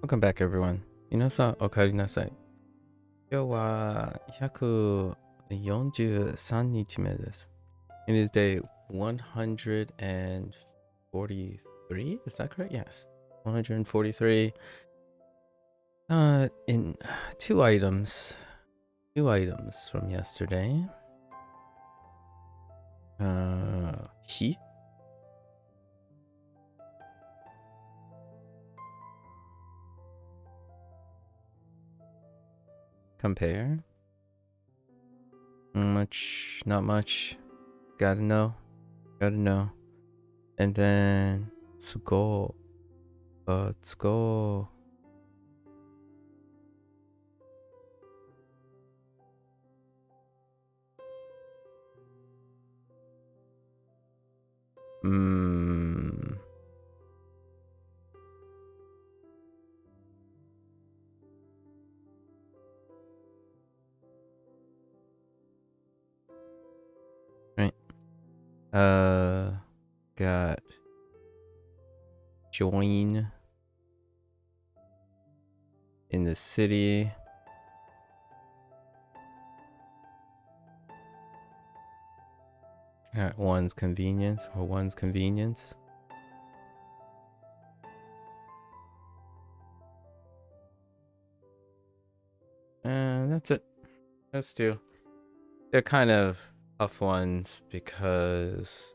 Welcome back, everyone. 皆さん、お帰りなさい。今日は143日目です。It is day 143? Is that correct? Yes. 143. In two items from yesterday. He? Compare. Much, not much. Gotta know. And then, tsugo. Tsugo. Right. Got join in the city. At one's convenience. And that's it. Those two. They're kind of tough ones because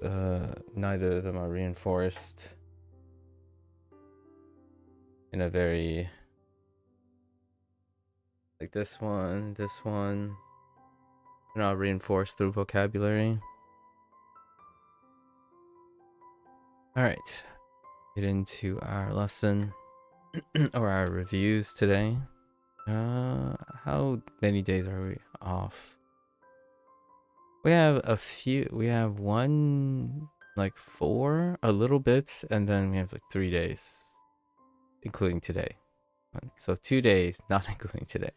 neither of them are reinforced in a very like this one. They're not reinforced through vocabulary. Alright. Get into our lesson or our reviews today. How many days are we off? We have a few. We have one, like 4, a little bit, and then we have like 3 days, including today. So 2 days, not including today,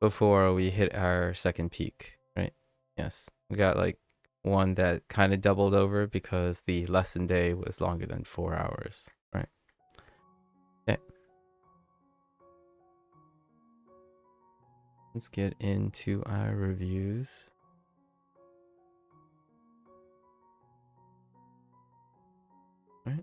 before we hit our second peak, right? Yes, we got like one that kind of doubled over because the lesson day was longer than 4 hours, right? Okay. Let's get into our reviews. Right.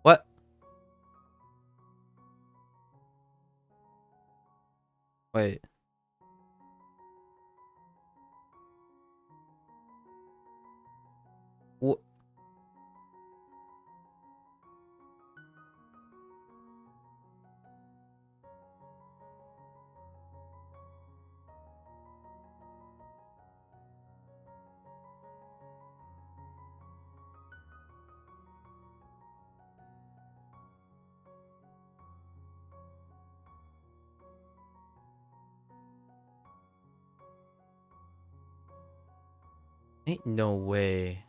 What? Wait. What? Ain't no way.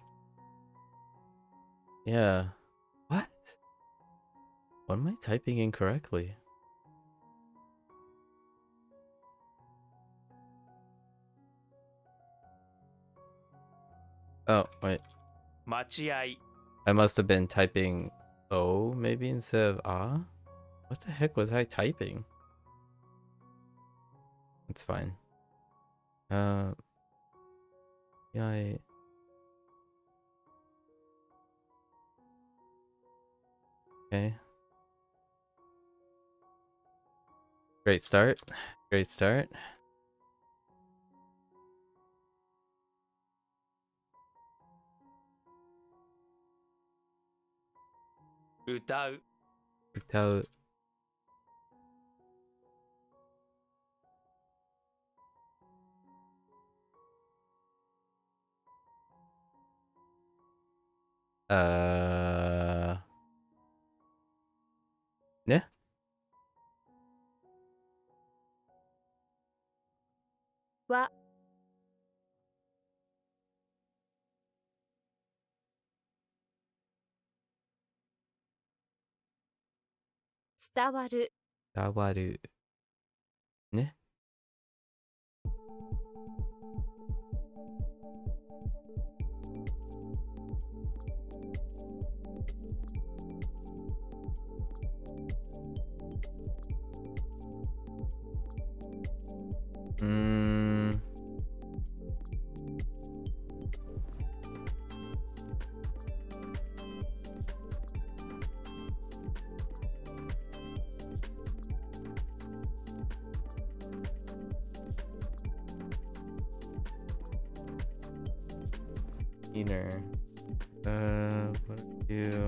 Yeah. What? What am I typing incorrectly? Oh, wait. I must have been typing O maybe instead of ah. What the heck was I typing? It's fine. Yeah. Okay. Great start. Great start. Utau. Yeah. Wa. 伝わる、伝わる。ね。Inner. What do you?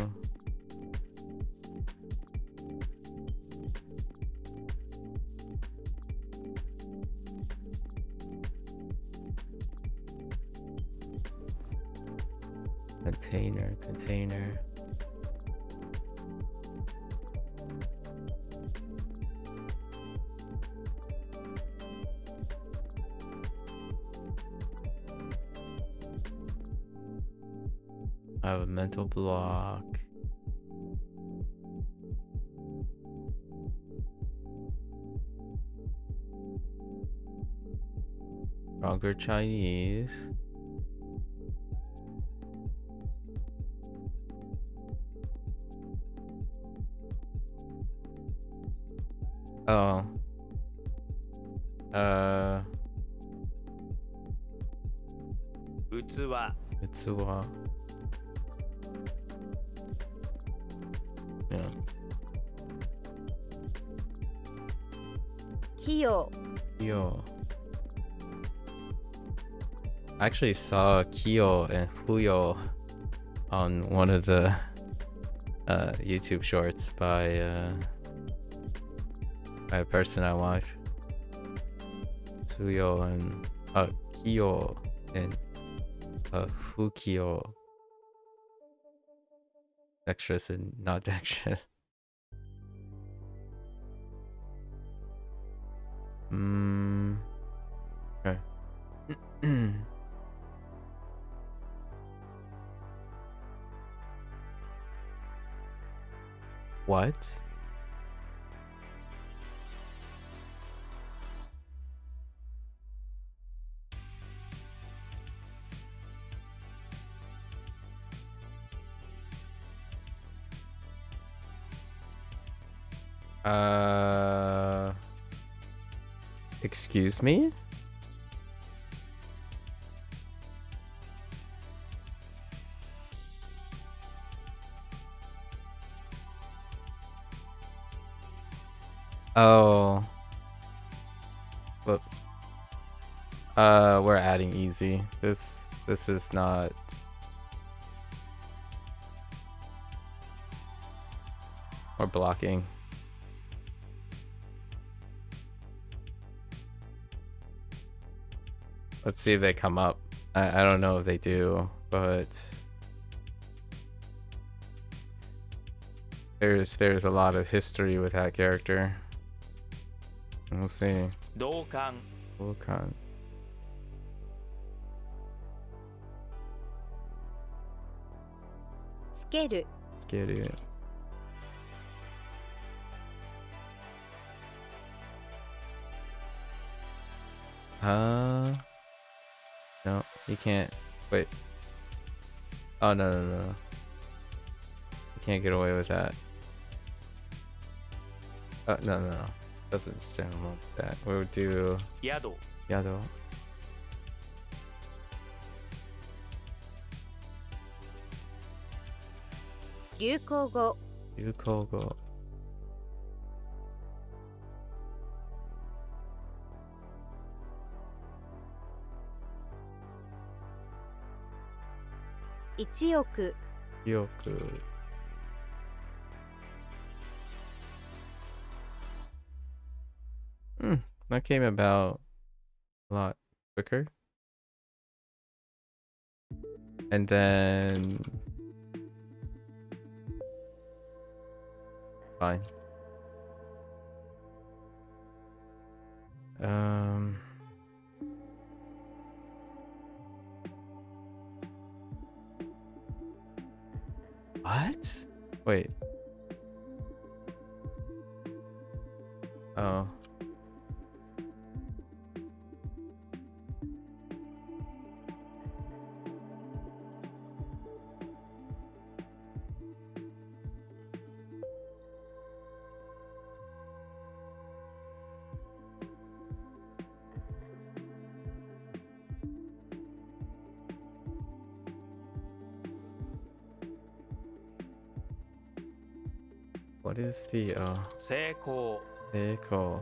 Container. I have a mental block. Stronger Chinese. Oh. Utsuwa. Yeah. 器用、 Kyo. I actually saw Kyo and Fuyo on one of the YouTube shorts by a person I watch. Fuyo and Kyo and Fukyo. Dexterous and not dexterous. Okay. What? Excuse me? Oh. Whoops. We're adding easy. This is not. Or blocking. Let's see if they come up. I don't know if they do, but there's a lot of history with that character. We'll see. 同感 Hoang. つける、 Let's get it. No, you can't. Wait. Oh, no. You can't get away with that. Oh, no. Doesn't sound like that. We'll do 宿 Yado. 流行語、 Yukogo. 1億、 Yoku. That came about a lot quicker. And then fine. What? Wait. Oh. What is the 成功 vehicle?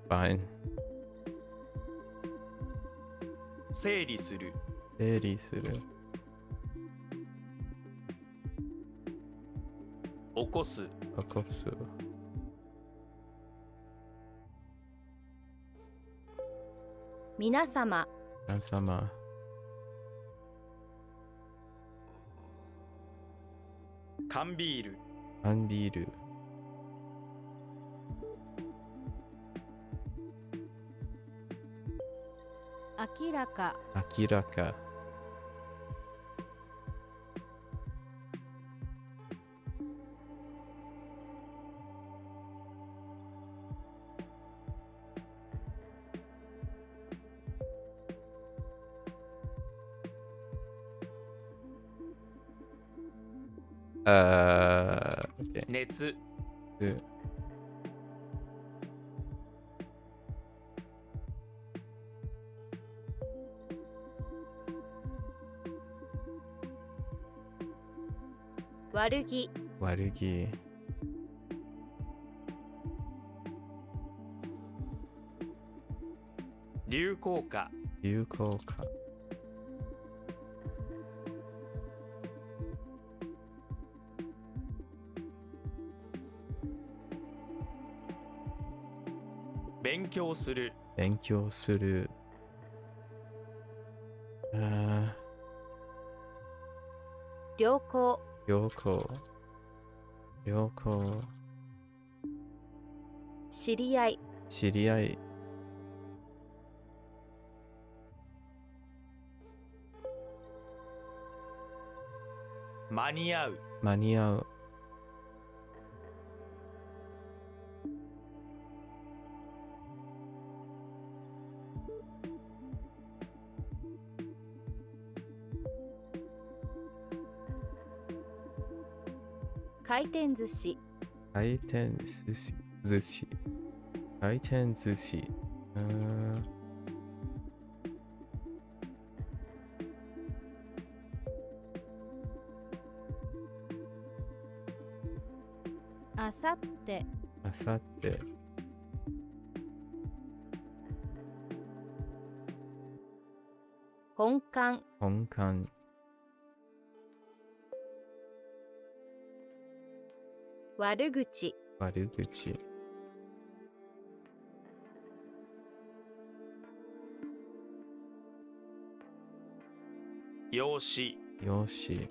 Fine. 整理する整理する。起こす起こす。皆様、皆様。缶ビール缶ビール。明らか、明らか。Okay. 熱う悪気、悪気。流行歌流行歌。勉強する勉強する。良好、良好。良好。知り合い、知り合い。間に合う間に合う。回転寿司、回転寿司。寿司。回転寿司。あさって、あさって。本館、本館。悪口、悪口。用紙用紙。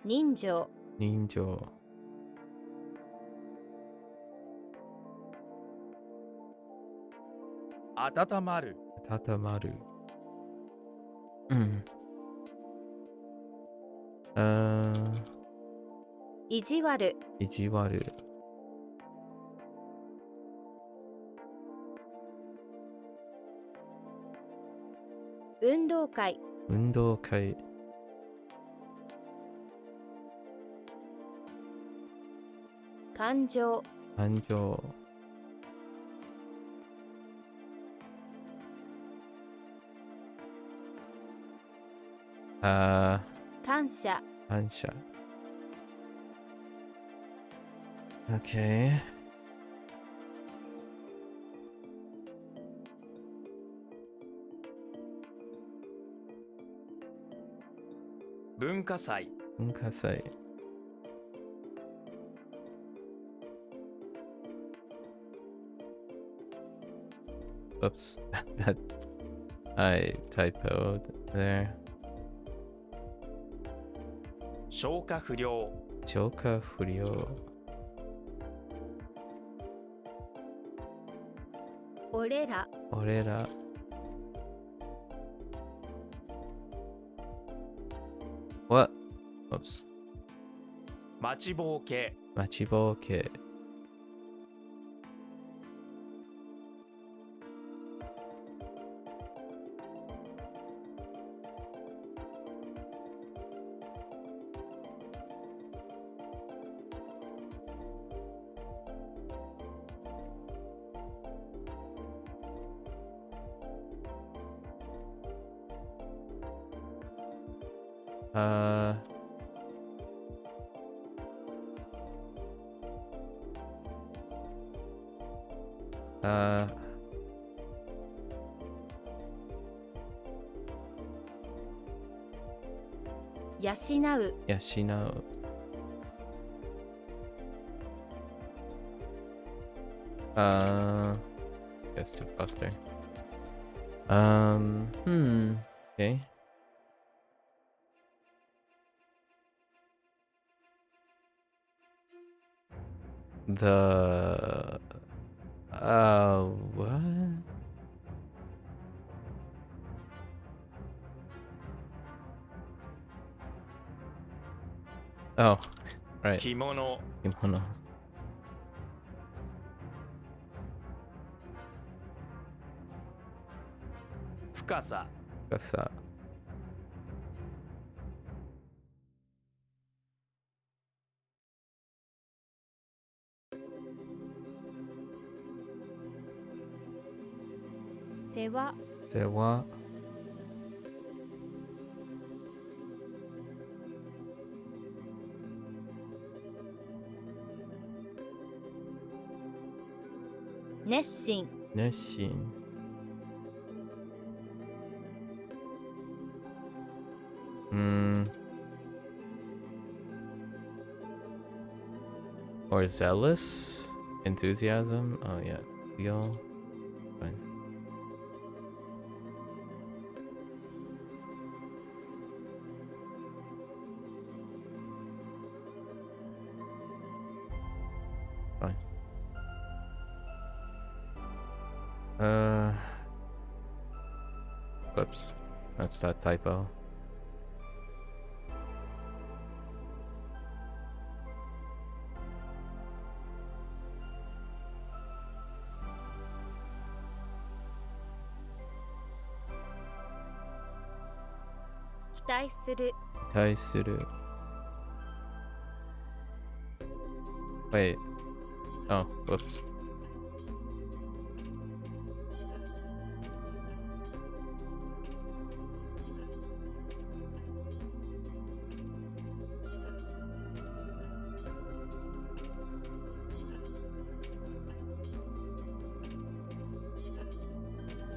人情、人情。温まる温まる。意地悪、意地悪。運動会、運動会。感情、感情。感謝、感謝。Okay. 文化祭文化祭。Oops. That I typoed there. 消化不良。消化不良。俺ら俺ら。What? Oops. 待ちぼうけ。待ちぼうけ。養う養う。Guess too faster. Okay. The what? Oh, right. 着物。着物。深さ。深さ。世話世話。熱心熱心。Or zealous? Enthusiasm? Oh yeah. Zeal. Fine. Fine. Whoops. That's that typo.「期待する」期待する。Wait. Oh, whoops.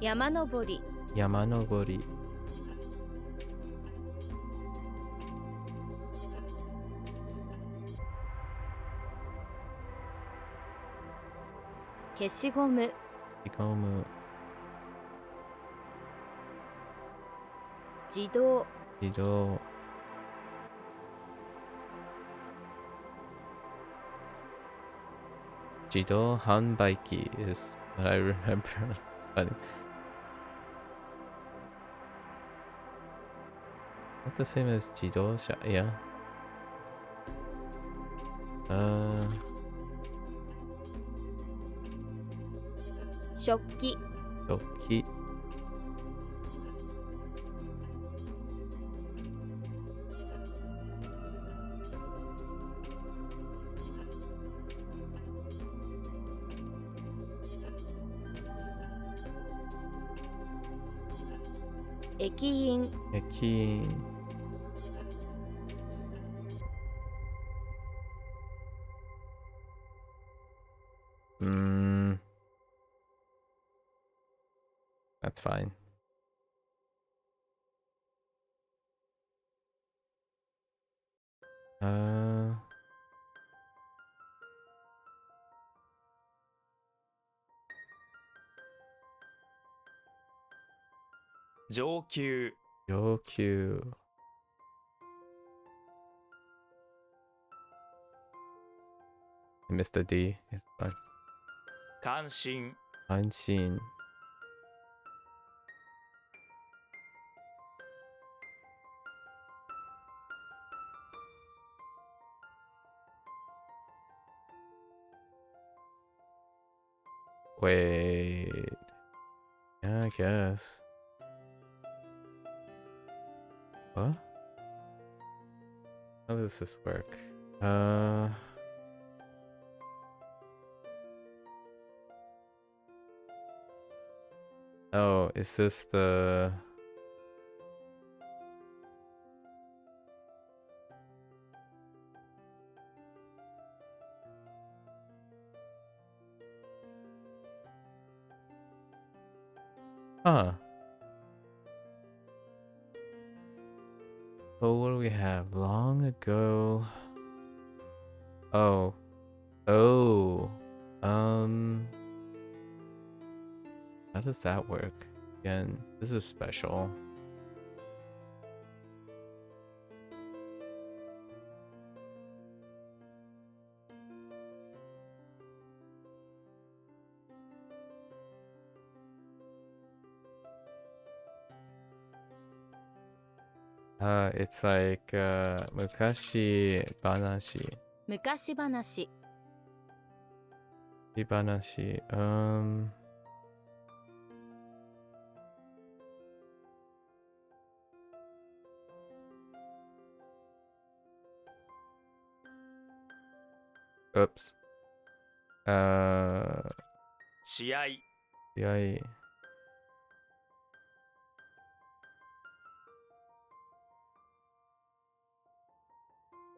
「山登り」山登り。消しゴムリコム。自動自動。自動販売機 is what I remember. Funny. Not the same as 自動車 Yeah. 食器食器。駅員駅員。That's fine.上級。要求。You missed the D. It's fine. 関心 Unseen. Wait. Yeah, I guess. What? How does this work? Oh, is this the... Huh. Oh, what do we have? Long ago. Oh. Oh. How does that work? Again, this is special. It's like mukashi banashi. 昔話 Banashi. Oops. 試合 Yay.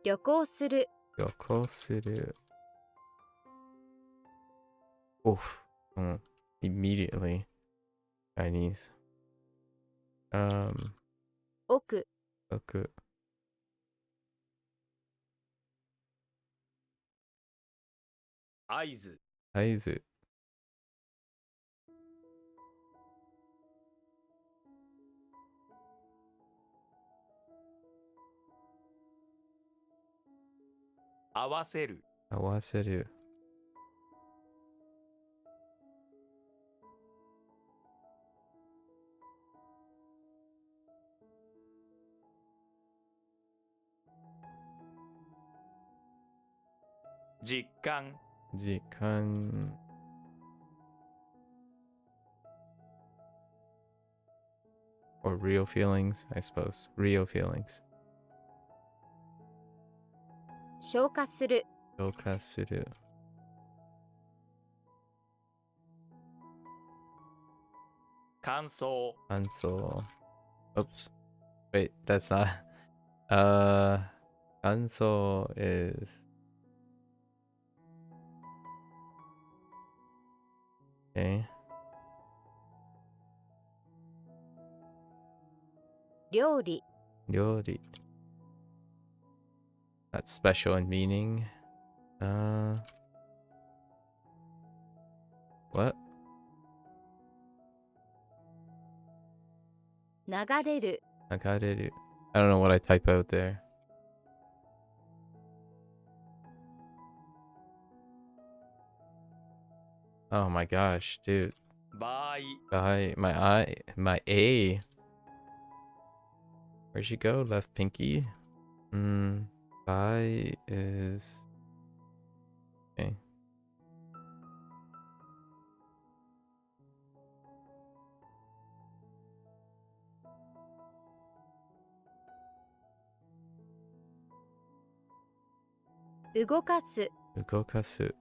旅行する Yokosuru. Oof. Immediately. Chinese. 奥 Oku. 合図 Aizu. 合わせる Awaseru. 実感 Jikan. Or real feelings, I suppose. Real feelings. 消化する Yokasuru. 感想 Kanso. Oops. Wait, that's not. Kanso is. Okay. 料理 Ryori. That's special in meaning. What? 流れる Nagareru. I don't know what I type out there. Oh my gosh, dude. 場合 My A. Where'd she go? Left pinky? Bai is... Okay. 動かす Ugokasu.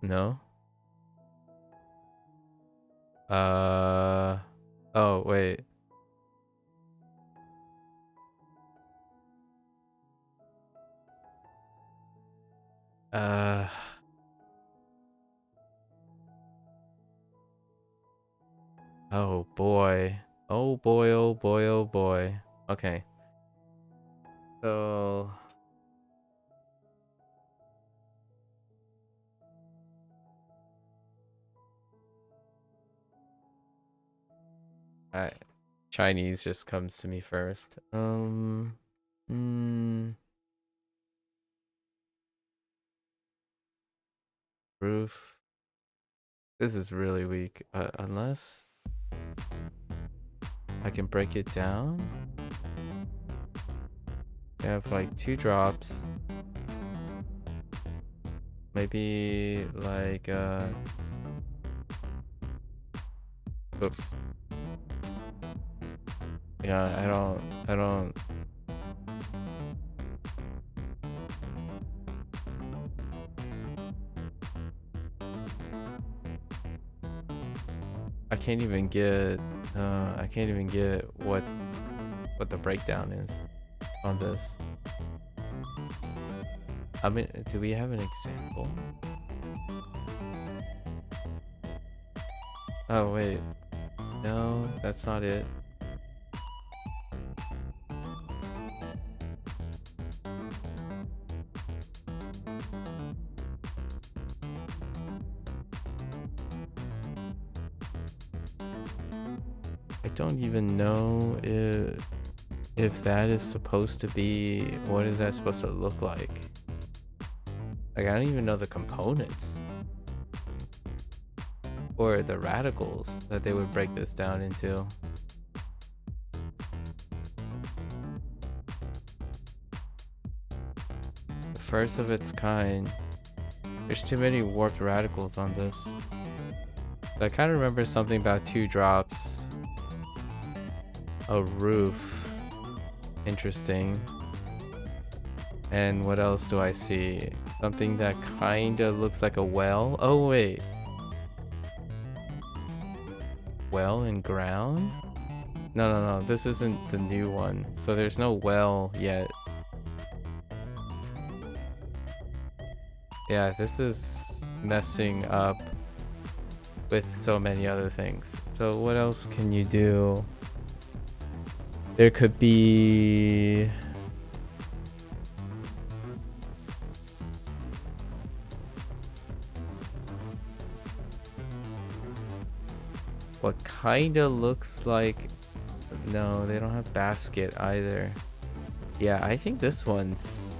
No? Oh, wait. Oh boy. Oh boy, oh boy, oh boy. Okay. So Chinese just comes to me first. Roof. This is really weak. Unless I can break it down. We have like 2 drops. Maybe like oops. Yeah, I don't I can't even get what the breakdown is on this. I mean, do we have an example? Oh wait. No, that's not it. I don't even know if that is supposed to be, what is that supposed to look like? Like, I don't even know the components or the radicals that they would break this down into. The first of its kind. There's too many warped radicals on this. But I kind of remember something about 2 drops. A roof. Interesting. And what else do I see? Something that kind of looks like a well. Oh wait. Well and ground? No. This isn't the new one. So there's no well yet. Yeah, this is messing up with so many other things. So what else can you do? There could be... what kind of looks like... No, they don't have basket either. Yeah, I think this one's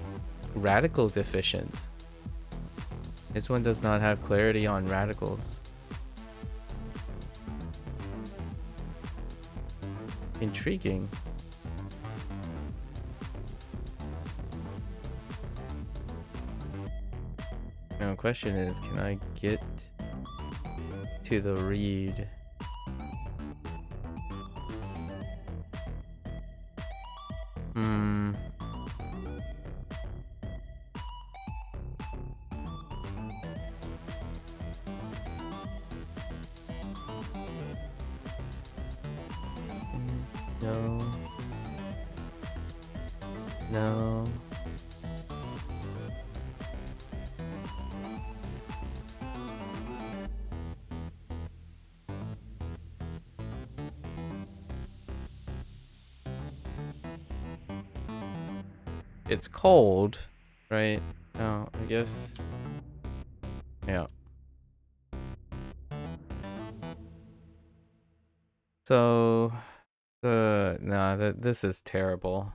radical deficient. This one does not have clarity on radicals. Intriguing. Now the question is, can I get to the read? No. It's cold, right? No, I guess. Yeah. So, this is terrible.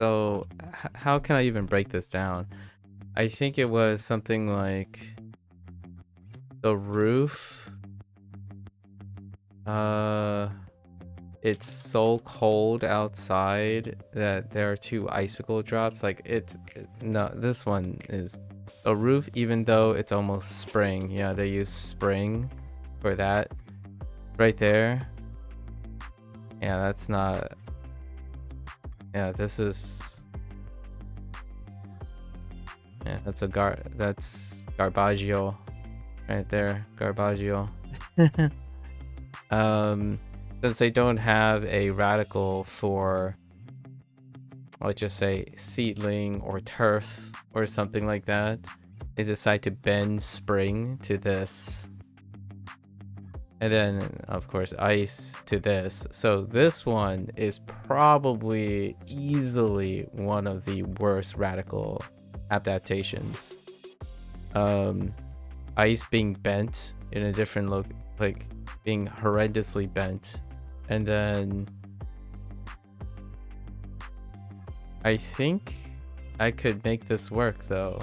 So, how can I even break this down? I think it was something like the roof. It's so cold outside that there are 2 icicle drops. Like no, this one is a roof, even though it's almost spring. Yeah, they use spring for that right there. Yeah, that's not. Yeah, this is. Yeah, that's Garbaggio right there. Garbaggio. Since they don't have a radical for, let's just say, seedling or turf or something like that, they decide to bend spring to this. And then, of course, ice to this. So this one is probably easily one of the worst radical adaptations. Ice being bent in a different look, like being horrendously bent. And then I think I could make this work though,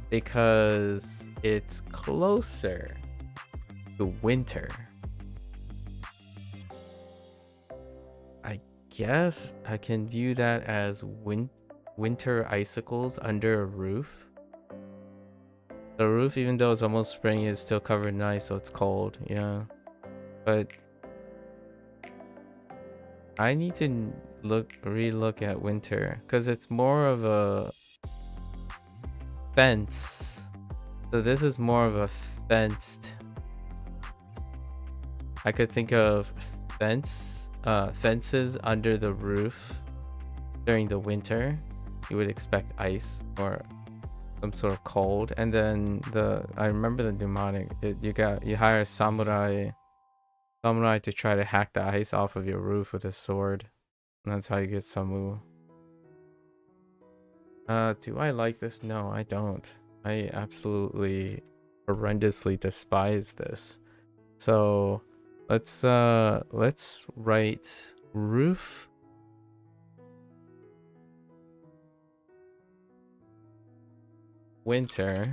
because it's closer to winter. I guess I can view that as winter icicles under a roof. The roof, even though it's almost spring, is still covered in ice, so it's cold. Yeah, but I need to relook at winter because it's more of a fence. So this is more of a fenced. I could think of fences under the roof during the winter. You would expect ice or some sort of cold. And then I remember the mnemonic. You hire a samurai to try to hack the ice off of your roof with a sword. And that's how you get Samu. Do I like this? No, I don't. I absolutely horrendously despise this. So let's write roof winter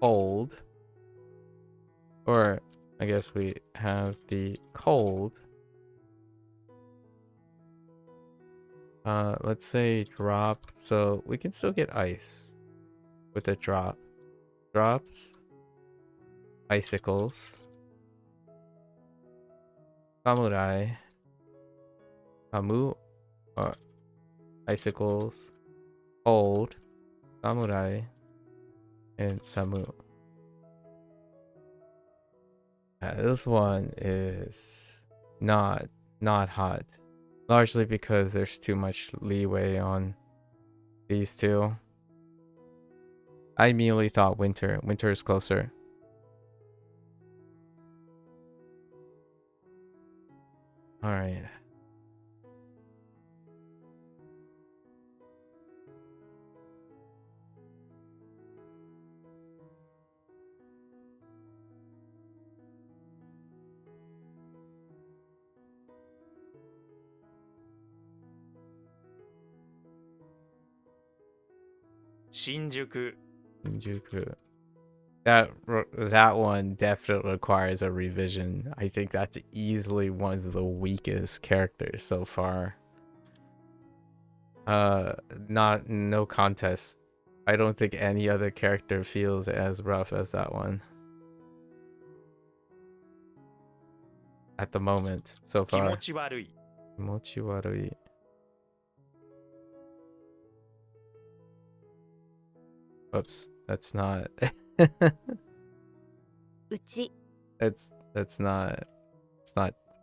cold, or I guess we have the cold. Let's say drop, so we can still get ice with a drop. Drops, icicles, samurai, kamu, or icicles, cold, samurai, and samu. This one is not hot, largely because there's too much leeway on these two. I immediately thought winter. Winter is closer. All right. Shinjuku. Shinjuku. That one definitely requires a revision. I think that's easily one of the weakest characters so far. No contest. I don't think any other character feels as rough as that one at the moment so far. 気持ち悪い。気持ち悪い. Oops, that's not. うち that's not.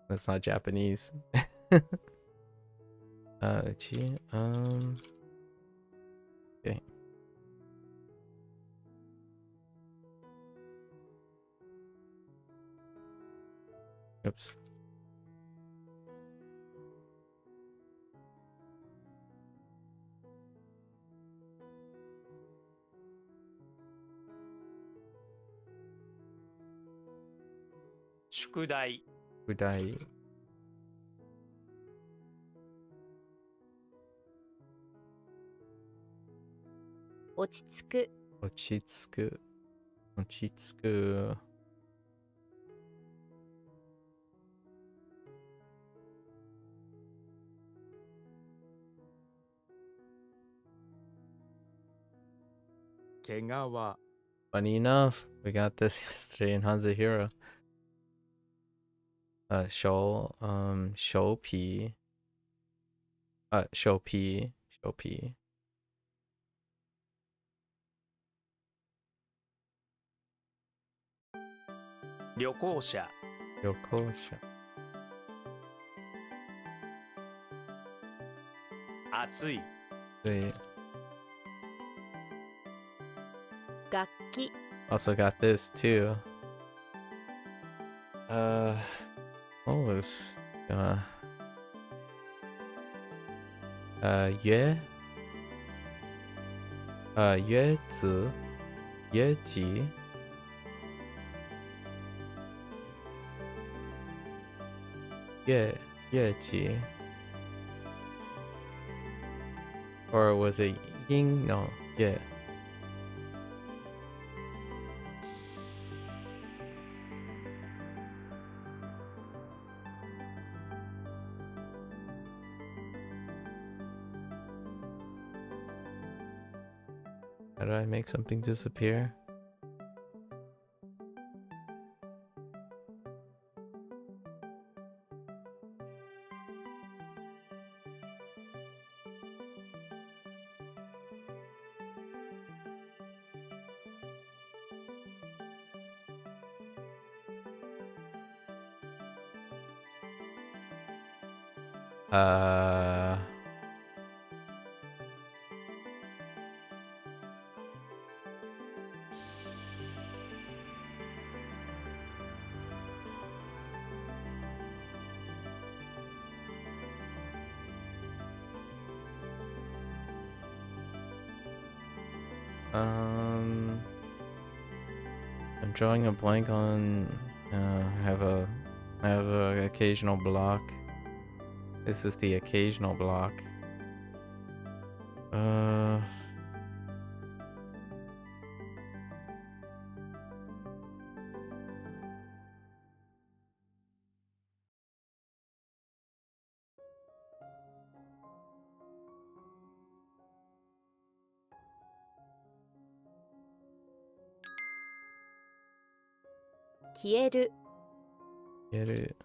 That's not Japanese. Uchi. Okay. Oops. Shukudai. Udai. 落ち着く Ochitsuku. Ochitsuku. Kegawa. Funny enough, we got this yesterday in Hanzahiro. Shopi. Shopi. 旅行者。旅行者. 暑い。对. 楽器 Also got this too. What was yue zi yue ji yue ji, or was it ying? No, yeah. How do I make something disappear? I'm drawing a blank on. I have a occasional block. This is the occasional block. Kieru. Get it?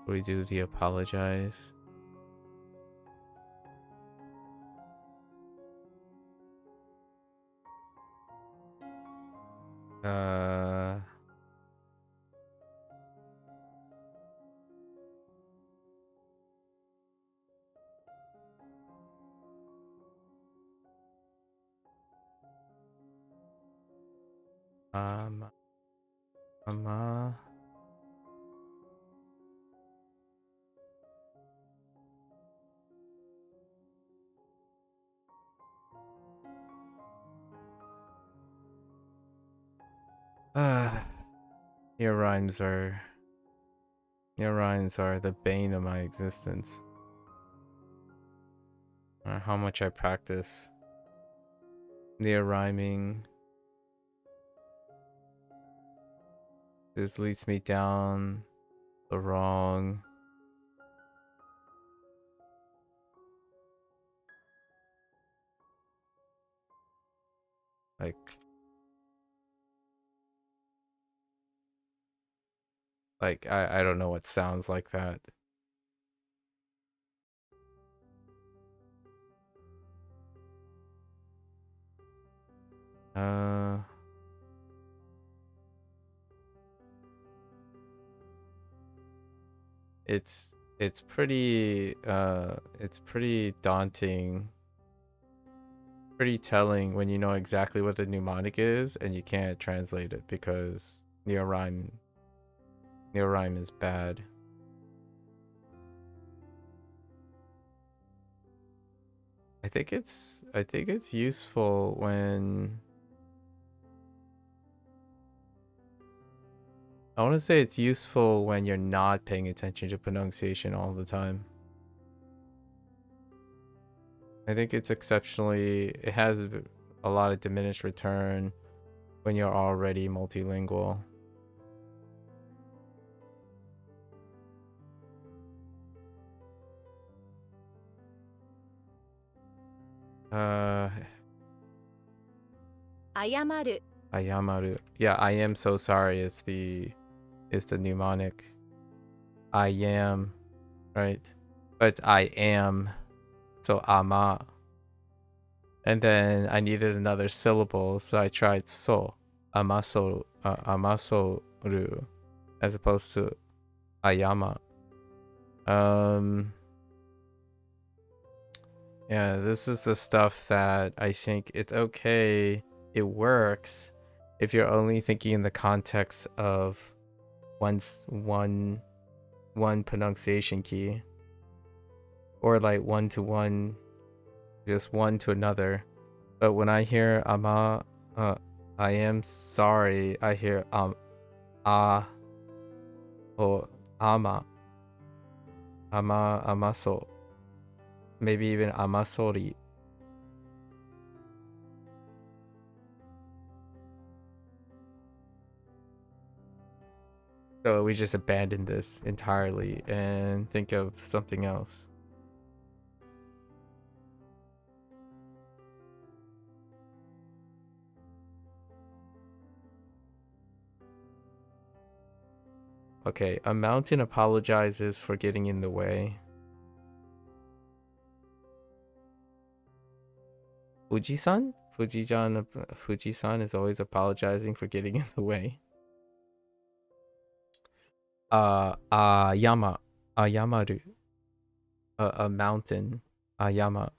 We do the apologize. Your rhymes are the bane of my existence. How much I practice near rhyming. This leads me down the wrong. Like I don't know what sounds like that. It's pretty daunting, pretty telling when you know exactly what the mnemonic is and you can't translate it because neo-rhyme is bad. I think it's useful when I want to say it's useful when you're not paying attention to pronunciation all the time. I think it's it has a lot of diminished return when you're already multilingual. 謝る Ayamaru. Yeah, I am so sorry is the mnemonic. I am, right? But I am, so ama. And then I needed another syllable, so I tried so, amasoru, as opposed to ayama. Yeah, this is the stuff that I think it's okay. It works if you're only thinking in the context of one pronunciation key, or like one to one, just one to another. But when I hear I am sorry, I hear or amaso, maybe even amasori. So we just abandon this entirely and think of something else. Okay, a mountain apologizes for getting in the way. Fuji-san? Fuji-san is always apologizing for getting in the way. Ayamaru. A mountain. Ayama.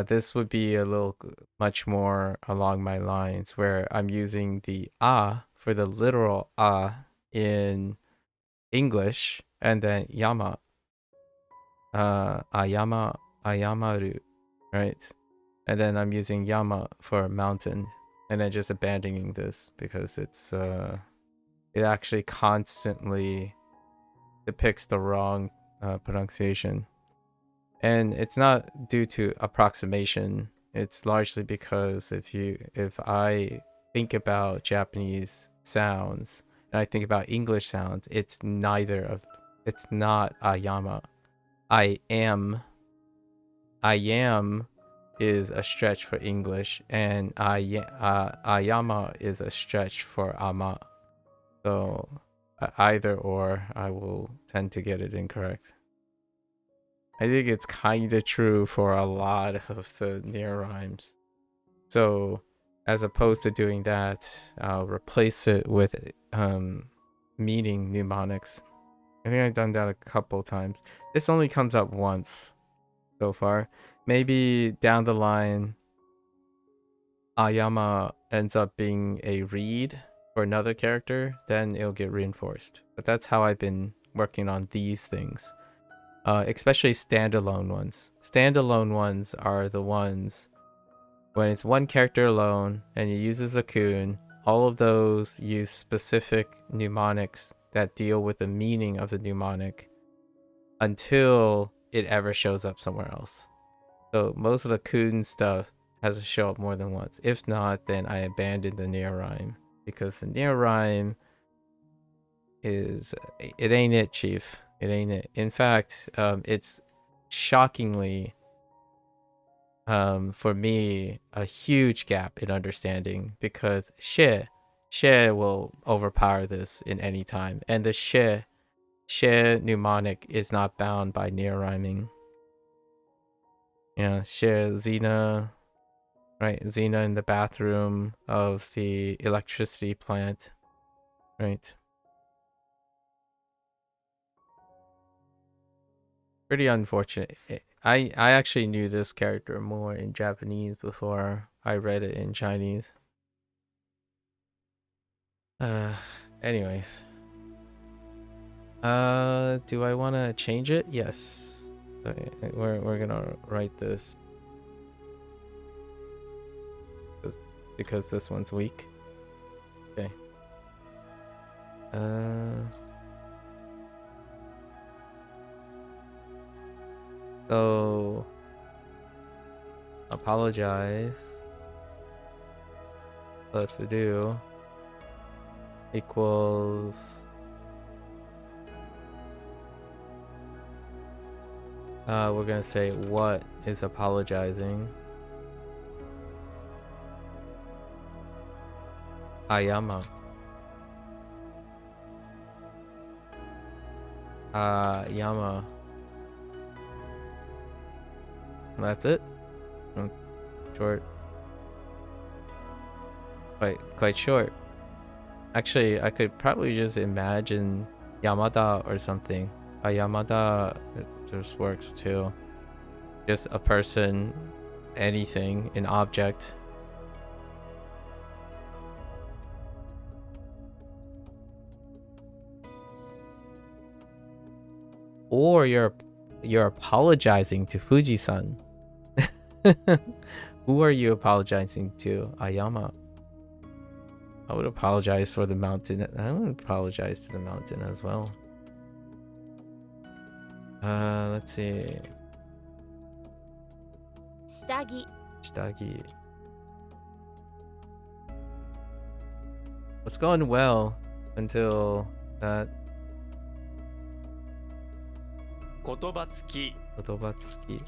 This would be a little much more along my lines where I'm using the for the literal in English, and then yama. Ayamaru, right? And then I'm using yama for mountain, and then just abandoning this because it's it actually constantly depicts the wrong pronunciation. And it's not due to approximation. It's largely because if I think about Japanese sounds and I think about English sounds, it's not ayama. I am is a stretch for English, and ayama is a stretch for ama. So either or, I will tend to get it incorrect. I think it's kind of true for a lot of the near rhymes. So as opposed to doing that, I'll replace it with meaning mnemonics. I think I've done that a couple times. This only comes up once so far. Maybe down the line, Ayama ends up being a read for another character, then it'll get reinforced. But that's how I've been working on these things. Especially standalone ones. Standalone ones are the ones when it's one character alone and it uses a kun. All of those use specific mnemonics that deal with the meaning of the mnemonic until it ever shows up somewhere else. So most of the kun stuff has to show up more than once. If not, then I abandon the near rhyme because the near rhyme it ain't it, chief. It ain't it. In fact, it's shockingly, for me, a huge gap in understanding because she will overpower this in any time, and the she mnemonic is not bound by near rhyming. Yeah, she Xena, right? Xena in the bathroom of the electricity plant, right? Pretty unfortunate. I actually knew this character more in Japanese before I read it in Chinese. Anyways. Do I want to change it? Yes. Okay, we're gonna write this because this one's weak. Okay. So apologize plus do equals We're gonna say what is apologizing. Ayama. Yama. That's it. Short. Quite short. Actually, I could probably just imagine Yamada or something. Yamada, it just works too. Just a person, anything, an object. Or you're apologizing to Fuji-san. Who are you apologizing to? Ayama. I would apologize for the mountain. I would apologize to the mountain as well. Let's see. 下着 Shitagi. Was going well until that 言葉つき Kotobatsuki.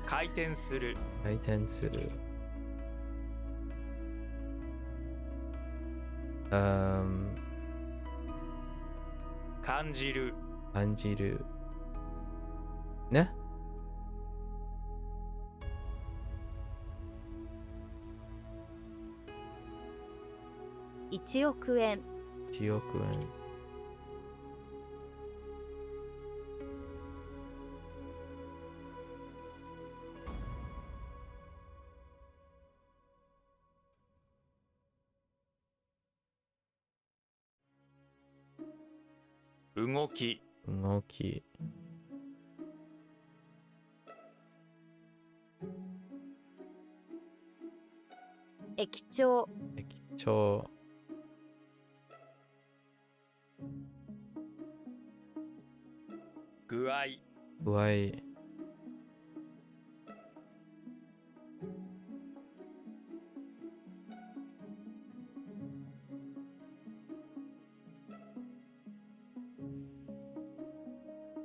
回転する Kaitensuru. Um, 感じる Anjiru. Ne? 1億円 1億円. .動き Ngoki. 駅長 Ekicho. 具合 Uai.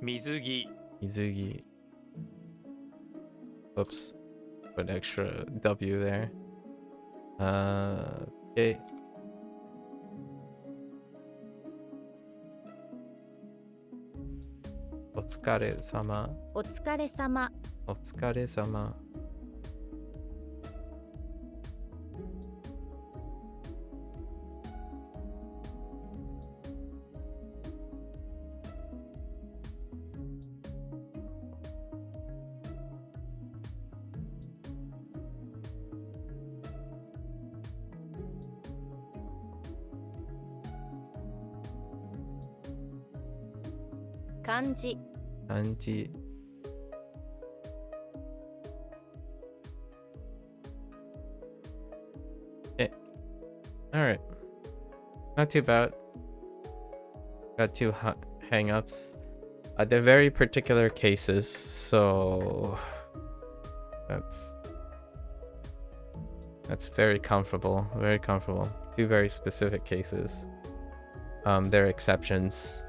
水着 Mizugi. Oops. Put an extra W there. Okay. Otsukare-sama. お疲れ様 Otsukare-sama. Kanji Kanji. Alright. Not too bad. Got two hang-ups. They're very particular cases, so that's very comfortable. Very comfortable. Two very specific cases. They're exceptions.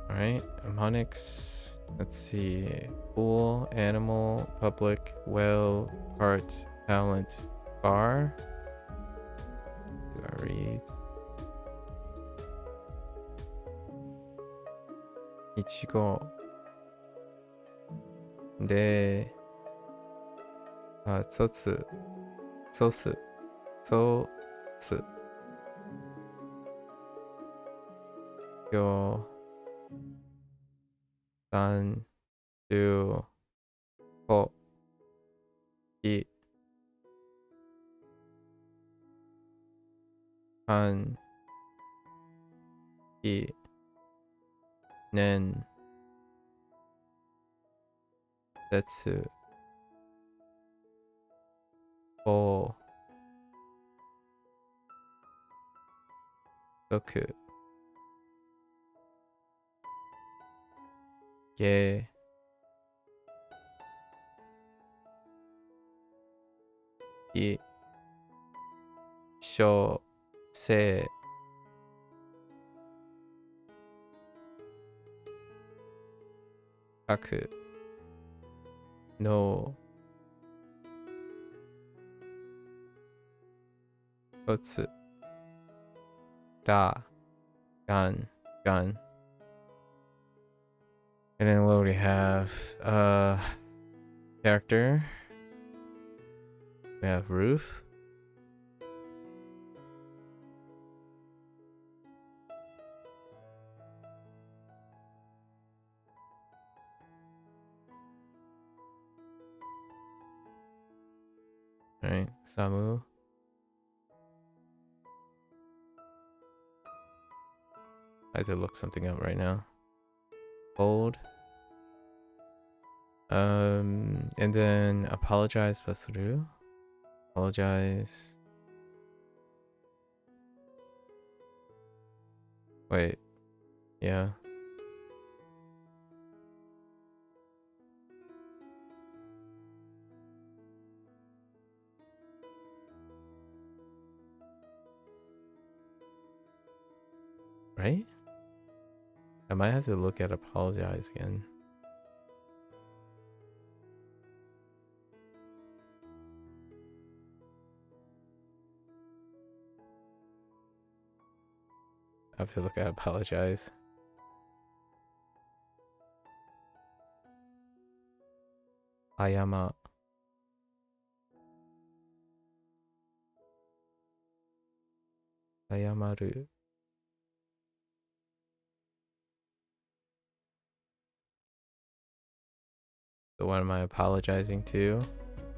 Alright, mnemonics. Let's see. Pool, animal, public, well, part, talent, bar. Reads. Ichigo. De. Tsotsu. Sosu. Tsotsu. Yo. 3、2、5、1、3、1、年、節、5、6、下、い、所生活の一つだgun. And then what do we have? Character. We have roof. Alright, Samu. I have to look something up right now. Hold. And then apologize plus through. Apologize. Wait. Yeah. Right? I might have to look at apologize again. I have to look at apologize. Ayama. Ayamaru. So what am I apologizing to?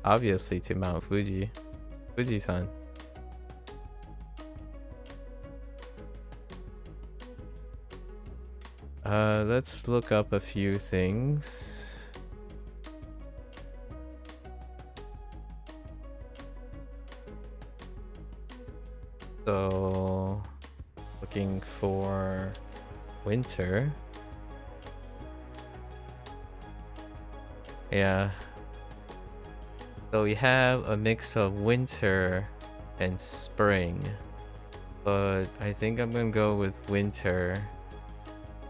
Obviously to Mount Fuji. Fuji-san. Let's look up a few things. So, looking for winter. Yeah. So we have a mix of winter and spring. But I think I'm gonna go with winter.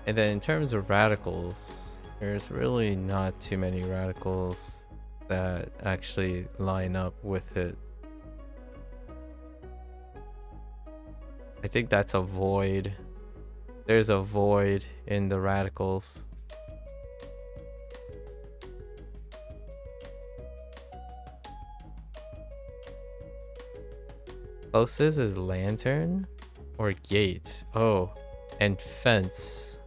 And then in terms of radicals, there's really not too many radicals that actually line up with it. I think that's a void. There's a void in the radicals. Closest is lantern or gate. Oh, and fence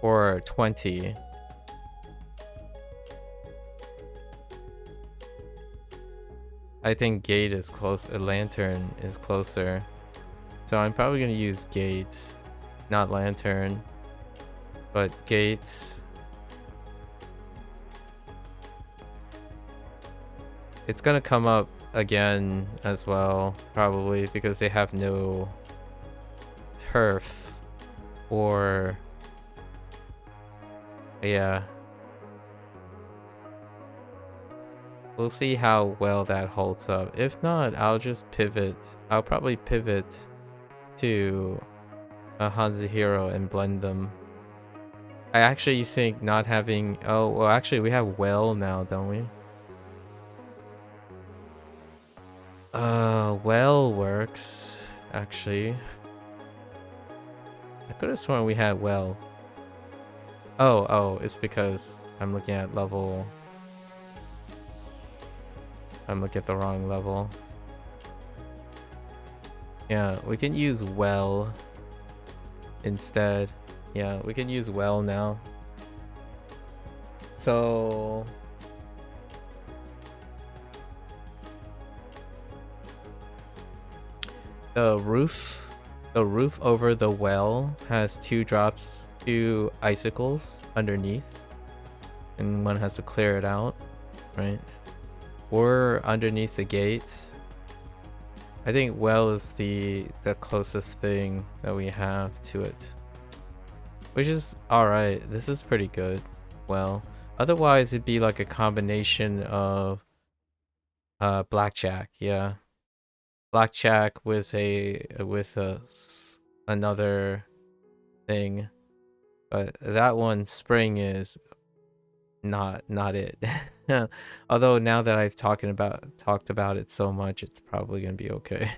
for 20. I think gate is close. A lantern is closer. So I'm probably going to use gate, not lantern, but gate. It's going to come up again as well, probably, because they have no turf or... Yeah. We'll see how well that holds up. If not, I'll just pivot. I'll probably pivot to a Hanzuhiro and blend them. I actually think not having... Oh, well, actually, we have well now, don't we? Well works, actually. I could have sworn we had well. Oh, it's because I'm looking at level... I'm looking at the wrong level. Yeah, we can use well instead. Yeah, we can use well now. So... The roof over the well has 2 drops, 2 icicles underneath. And one has to clear it out, right? Or underneath the gate. I think well is the closest thing that we have to it. Which is alright. This is pretty good. Well, otherwise it'd be like a combination of blackjack, yeah. blackjack with another thing, but that one spring is not it. Although now that I've talked about it so much, it's probably gonna be okay.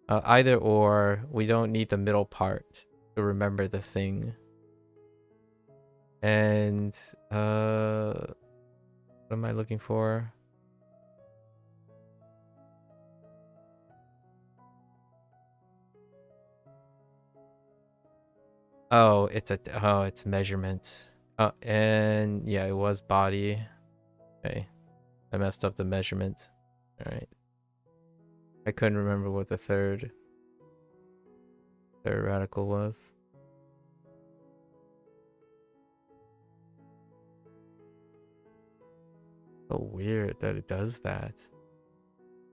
Either or, we don't need the middle part to remember the thing. And what am I looking for? Oh, it's measurement. And yeah, it was body. Okay, I messed up the measurement. All right, I couldn't remember what the third radical was. So weird that it does that.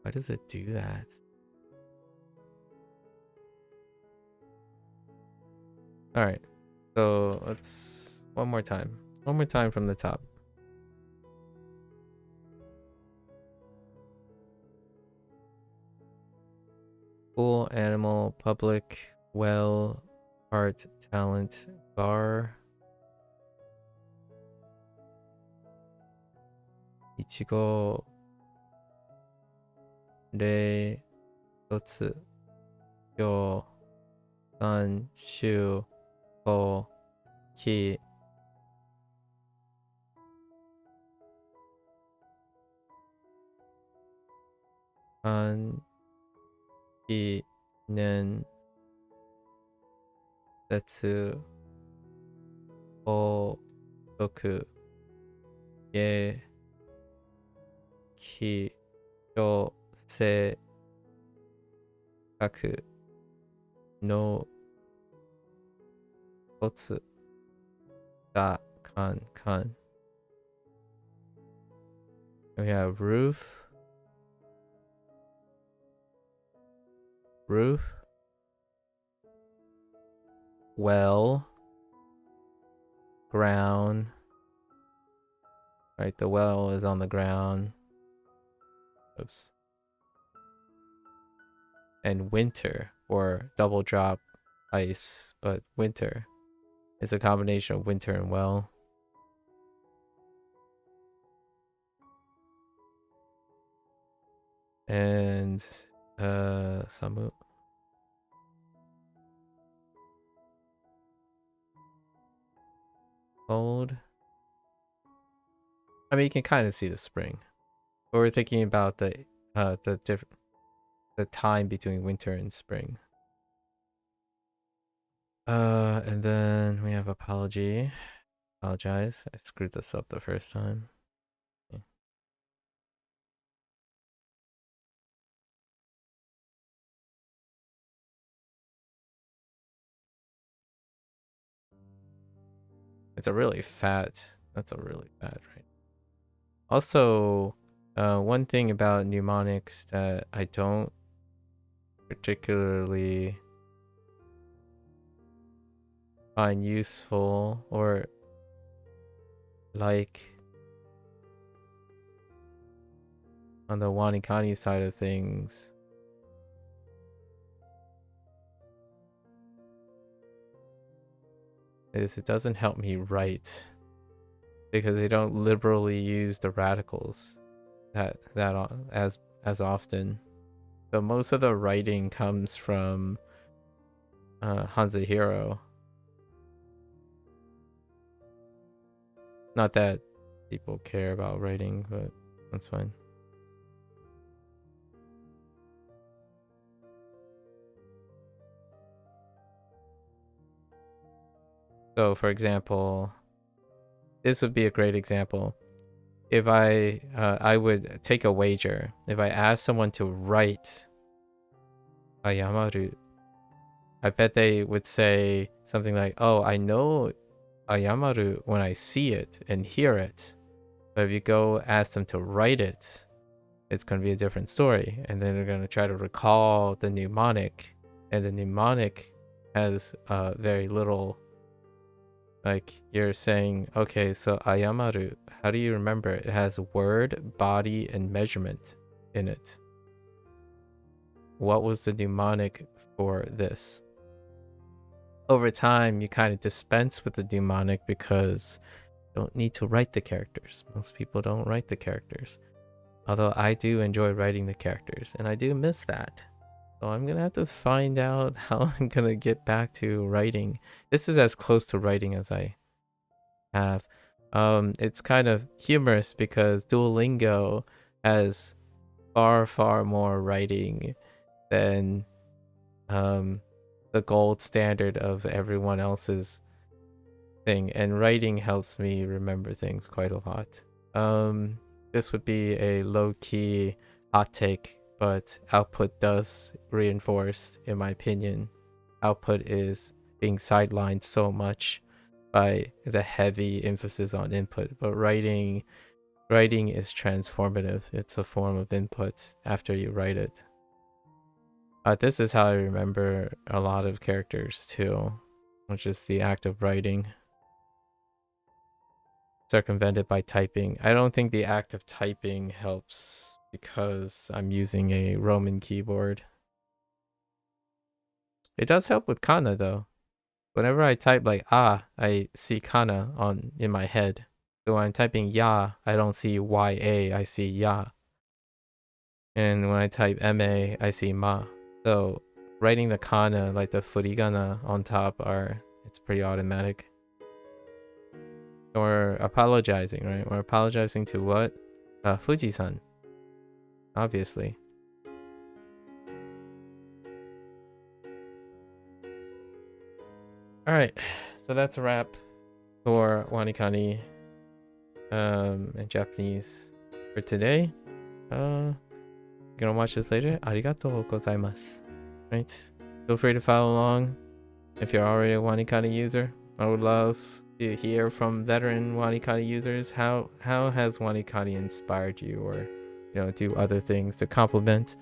Why does it do that? All right, so let's one more time from the top. Cool, animal, public, well, art, talent, bar. Ichigo, re, totsu, yo, san, shu, ko, ki. An, ki, nen, setsu, o, toku, ye, ki, yo, se, kaku, no, totsu, da, kan. We have roof, well, ground. Right, the well is on the ground. Oops. And winter, or double drop ice, but winter. It's a combination of winter and well. And samu. Cold. I mean, you can kind of see the spring. But we're thinking about the time between winter and spring. And then we have apology. Apologize. I screwed this up the first time. Okay. It's a really fat. That's a really fat, right? Also, one thing about mnemonics that I don't particularly find useful or like on the WaniKani side of things is it doesn't help me write because they don't liberally use the radicals that as often. So most of the writing comes from Hanzahiro. Not that people care about writing, but that's fine. So for example, this would be a great example. If I would take a wager. If I ask someone to write Ayamaru, I bet they would say something like, "Oh, I know Ayamaru when I see it and hear it." But if you go ask them to write it, it's going to be a different story. And then they're going to try to recall the mnemonic. And the mnemonic has very little. Like you're saying, okay, so Ayamaru, how do you remember it? It has word, body, and measurement in it. what was the mnemonic for this? Over time, you kind of dispense with the mnemonic because you don't need to write the characters. Most people don't write the characters. Although I do enjoy writing the characters, and I do miss that. So I'm gonna have to find out how I'm gonna get back to writing. This is as close to writing as I have. It's kind of humorous because Duolingo has far more writing than the gold standard of everyone else's thing, and writing helps me remember things quite a lot. This would be a low-key hot take, but output does reinforce, in my opinion. Output is being sidelined so much by the heavy emphasis on input, but writing is transformative. It's a form of input after you write it. This is how I remember a lot of characters too, which is the act of writing, circumvented by typing. I don't think the act of typing helps because I'm using a Roman keyboard. It does help with kana though. Whenever I type like I see kana in my head. So when I'm typing ya, I don't see ya, I see ya. And when I type ma, I see ma. So writing the kana, like the furigana on top, it's pretty automatic. Or apologizing, right? We're apologizing to what? Fuji-san. Obviously. Alright, so that's a wrap for WaniKani in Japanese for today. You're gonna watch this later. Arigatou gozaimasu. Right? Feel free to follow along if you're already a WaniKani user. I would love to hear from veteran WaniKani users. How has WaniKani inspired you, or do other things to complement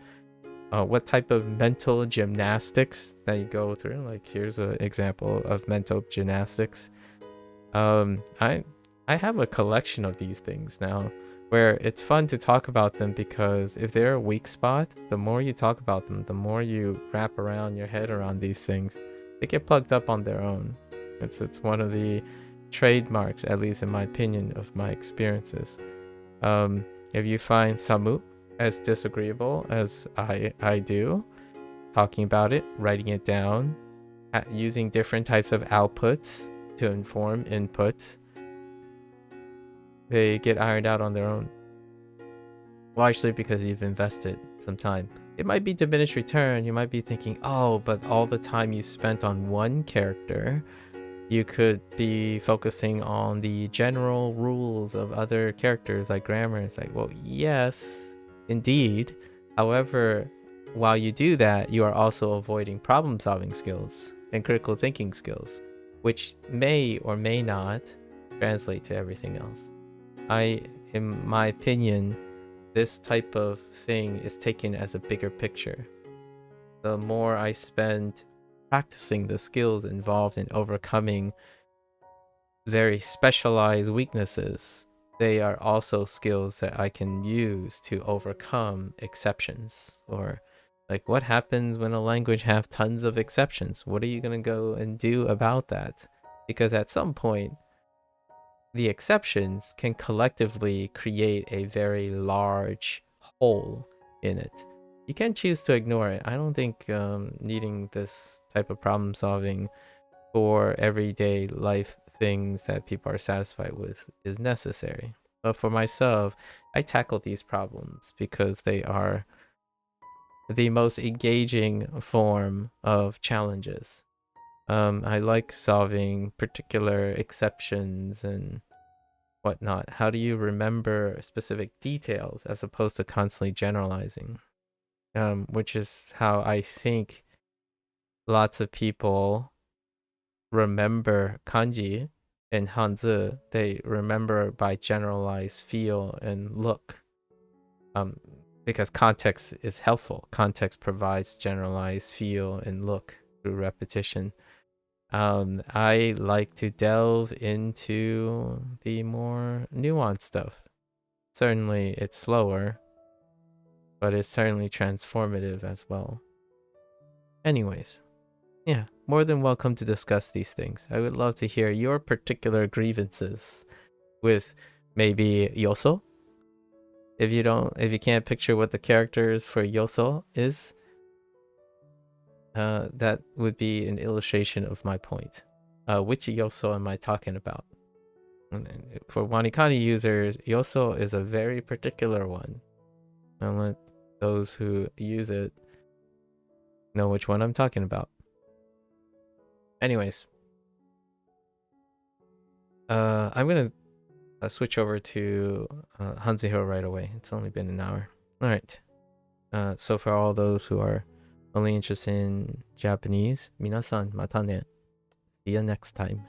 what type of mental gymnastics that you go through. Like here's an example of mental gymnastics. I have a collection of these things now where it's fun to talk about them, because if they're a weak spot, the more you talk about them, the more you wrap around your head around these things, they get plugged up on their own. It's one of the trademarks, at least in my opinion, of my experiences. If you find samu as disagreeable as I do, talking about it, writing it down, using different types of outputs to inform inputs, they get ironed out on their own. Largely because you've invested some time. It might be diminished return. You might be thinking, oh, but all the time you spent on one character, you could be focusing on the general rules of other characters like grammar. It's like, well, yes, indeed. However, while you do that, you are also avoiding problem solving skills and critical thinking skills, which may or may not translate to everything else. In my opinion, this type of thing is taken as a bigger picture. The more I spend practicing the skills involved in overcoming very specialized weaknesses, they are also skills that I can use to overcome exceptions. Or like, what happens when a language have tons of exceptions? What are you going to go and do about that? Because at some point, the exceptions can collectively create a very large hole in it. You can choose to ignore it. I don't think needing this type of problem solving for everyday life things that people are satisfied with is necessary. But for myself, I tackle these problems because they are the most engaging form of challenges. I like solving particular exceptions and whatnot. How do you remember specific details as opposed to constantly generalizing? Which is how I think lots of people remember kanji and Hanzi. They remember by generalized feel and look. Because context is helpful. Context provides generalized feel and look through repetition. I like to delve into the more nuanced stuff. Certainly it's slower, but it's certainly transformative as well. Anyways, yeah, more than welcome to discuss these things. I would love to hear your particular grievances with maybe Yoso. If you can't picture what the characters for Yoso is, that would be an illustration of my point. Which Yoso am I talking about? For WaniKani users, Yoso is a very particular one. I'll let those who use it know which one I'm talking about. Anyways, I'm gonna switch over to Hanzuhiro right away. It's only been an hour. All right. So for all those who are only interested in Japanese, minasan mata ne. See you next time.